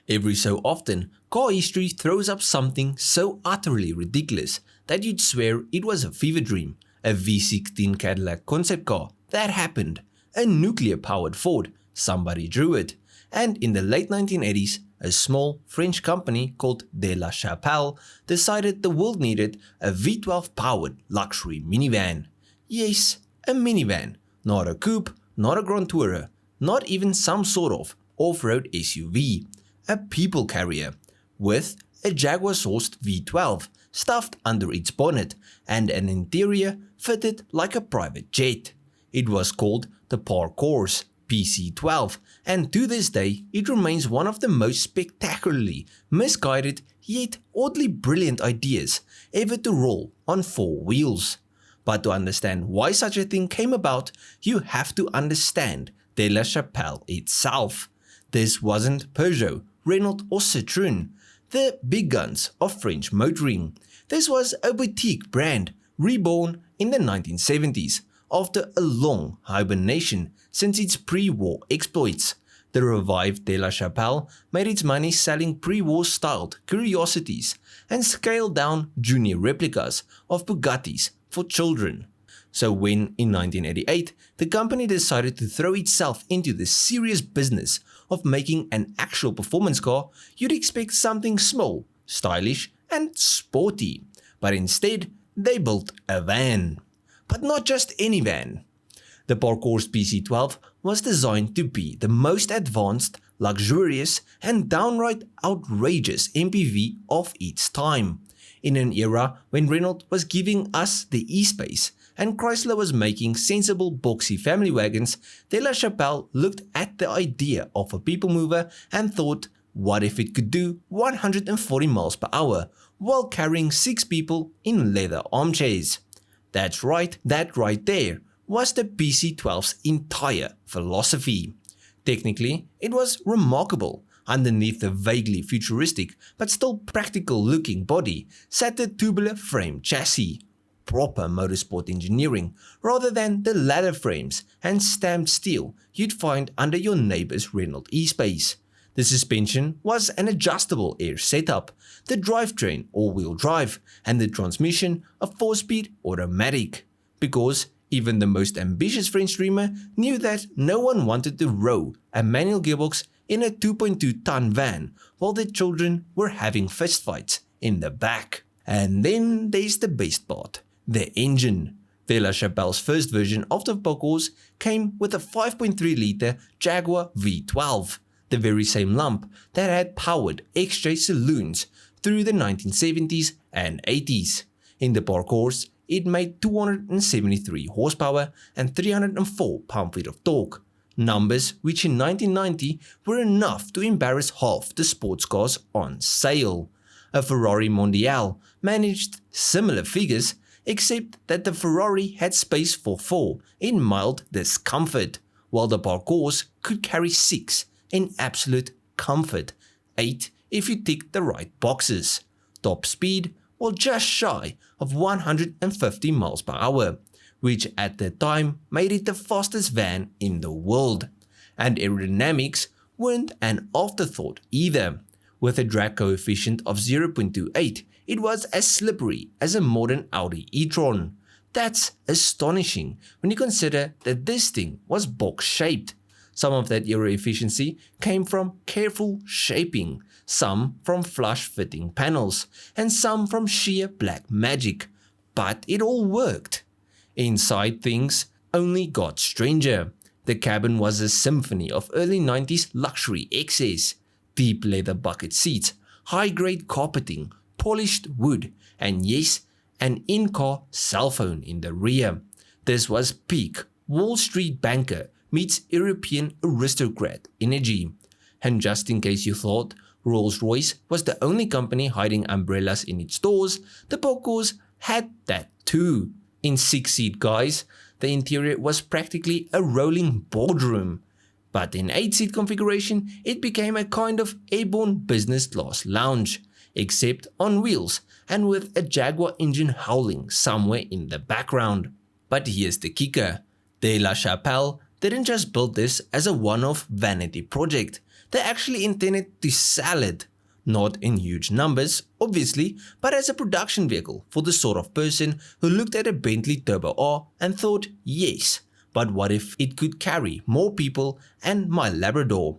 Every so often, car history throws up something so utterly ridiculous that you'd swear it was a fever dream. A V16 Cadillac concept car, that happened. A nuclear-powered Ford, somebody drew it. And in the late 1980s, a small French company called De La Chapelle decided the world needed a V12-powered luxury minivan. Yes, a minivan, not a coupe, not a Grand Tourer, not even some sort of off-road SUV. A people carrier, with a Jaguar-sourced V12 stuffed under its bonnet and an interior fitted like a private jet. It was called the Parcours PC12, and to this day it remains one of the most spectacularly misguided yet oddly brilliant ideas ever to roll on four wheels. But to understand why such a thing came about, you have to understand De La Chapelle itself. This wasn't Peugeot, Renault or Citroën, the big guns of French motoring. This was a boutique brand reborn in the 1970s after a long hibernation since its pre-war exploits. The revived De La Chapelle made its money selling pre-war styled curiosities and scaled down junior replicas of Bugattis for children. So when, in 1988, the company decided to throw itself into the serious business of making an actual performance car, you'd expect something small, stylish and sporty. But instead, they built a van. But not just any van. The Parcours PC12 was designed to be the most advanced, luxurious and downright outrageous MPV of its time. In an era when Renault was giving us the E-Space and Chrysler was making sensible boxy family wagons, De La Chapelle looked at the idea of a people mover and thought, what if it could do 140 miles per hour while carrying 6 people in leather armchairs? That's right, that right there was the PC12's entire philosophy. Technically, it was remarkable. Underneath the vaguely futuristic but still practical looking body sat the tubular frame chassis. Proper motorsport engineering rather than the ladder frames and stamped steel you'd find under your neighbor's Renault E-Space. The suspension was an adjustable air setup, the drivetrain all-wheel drive, and the transmission a 4-speed automatic. Because even the most ambitious French dreamer knew that no one wanted to row a manual gearbox in a 2.2-ton van while the children were having fistfights in the back. And then there's the best part, the engine. De La Chapelle's first version of the Parcours came with a 5.3-litre Jaguar V12, the very same lump that had powered XJ saloons through the 1970s and 80s. In the Parcours, it made 273 horsepower and 304 pound-feet of torque, numbers which in 1990 were enough to embarrass half the sports cars on sale. A Ferrari Mondial managed similar figures, except that the Ferrari had space for 4 in mild discomfort, while the Parcours could carry 6 in absolute comfort, 8 if you tick the right boxes. Top speed was just shy of 150 miles per hour, which at the time made it the fastest van in the world. And aerodynamics weren't an afterthought either. With a drag coefficient of 0.28, it was as slippery as a modern Audi e-tron. That's astonishing when you consider that this thing was box-shaped. Some of that aero efficiency came from careful shaping, some from flush-fitting panels, and some from sheer black magic. But it all worked. Inside, things only got stranger. The cabin was a symphony of early 90s luxury excess. Deep leather bucket seats, high-grade carpeting, polished wood, and yes, an in-car cell phone in the rear. This was peak Wall Street banker meets European aristocrat energy. And just in case you thought Rolls-Royce was the only company hiding umbrellas in its stores, the Parcours had that too. In 6-seat guys, the interior was practically a rolling boardroom. But in 8-seat configuration, it became a kind of airborne business class lounge, except on wheels and with a Jaguar engine howling somewhere in the background. But here's the kicker. De La Chapelle didn't just build this as a one-off vanity project. They actually intended to sell it, not in huge numbers, obviously, but as a production vehicle for the sort of person who looked at a Bentley Turbo R and thought, yes, but what if it could carry more people and my Labrador?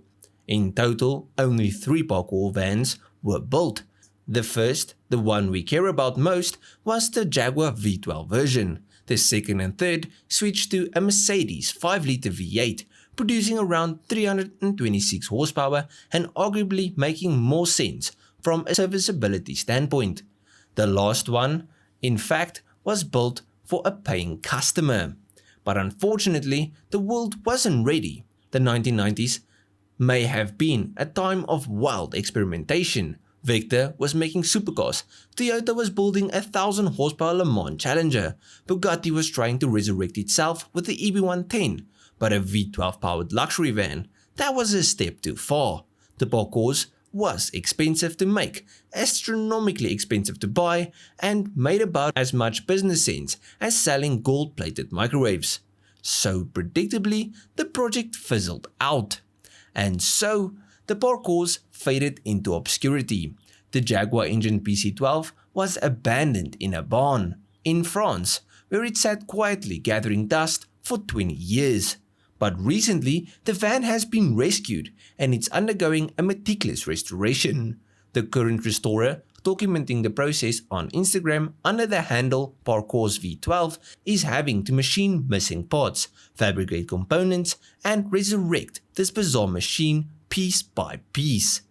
In total, only 3 Parcours vans were built. The first, the one we care about most, was the Jaguar V12 version. The second and third switched to a Mercedes 5-litre V8, producing around 326 horsepower and arguably making more sense from a serviceability standpoint. The last one, in fact, was built for a paying customer. But unfortunately, the world wasn't ready. The 1990s may have been a time of wild experimentation. Victor was making supercars, Toyota was building a 1000 horsepower Le Mans Challenger, Bugatti was trying to resurrect itself with the EB110, but a V12 powered luxury van, that was a step too far. The Parcours was expensive to make, astronomically expensive to buy, and made about as much business sense as selling gold-plated microwaves. So predictably, the project fizzled out. And so, the Parcours faded into obscurity. The Jaguar engine PC12 was abandoned in a barn in France, where it sat quietly gathering dust for 20 years. But recently, the van has been rescued and it's undergoing a meticulous restoration. The current restorer, documenting the process on Instagram under the handle Parcours V12, is having to machine missing parts, fabricate components, and resurrect this bizarre machine piece by piece.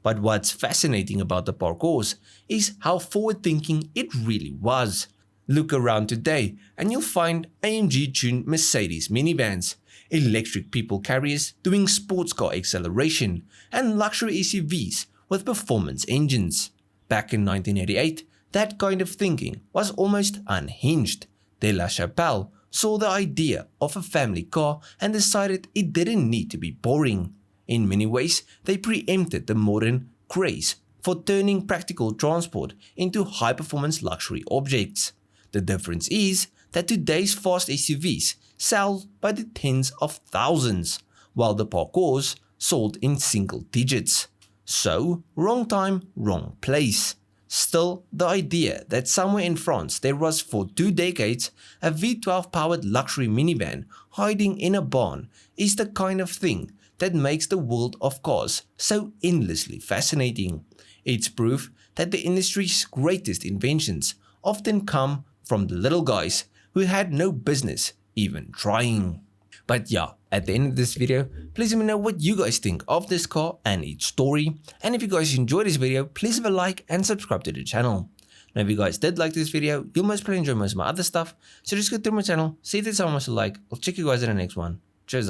But what's fascinating about the Parcours is how forward-thinking it really was. Look around today and you'll find AMG-tuned Mercedes minivans, electric people carriers doing sports car acceleration, and luxury SUVs with performance engines. Back in 1988, that kind of thinking was almost unhinged. De la Chapelle saw the idea of a family car and decided it didn't need to be boring. In many ways, they preempted the modern craze for turning practical transport into high-performance luxury objects. The difference is that today's fast SUVs sell by the tens of thousands, while the Parcours sold in single digits. So, wrong time, wrong place. Still, the idea that somewhere in France there was for 2 decades a V12 powered luxury minivan hiding in a barn is the kind of thing that makes the world of cars so endlessly fascinating. It's proof that the industry's greatest inventions often come from the little guys who had no business even trying. But yeah, at the end of this video, please let me know what you guys think of this car and its story. And if you guys enjoyed this video, please leave a like and subscribe to the channel. Now if you guys did like this video, you'll most probably enjoy most of my other stuff. So just go through my channel, see if there's someone wants to like. I'll check you guys in the next one. Cheers,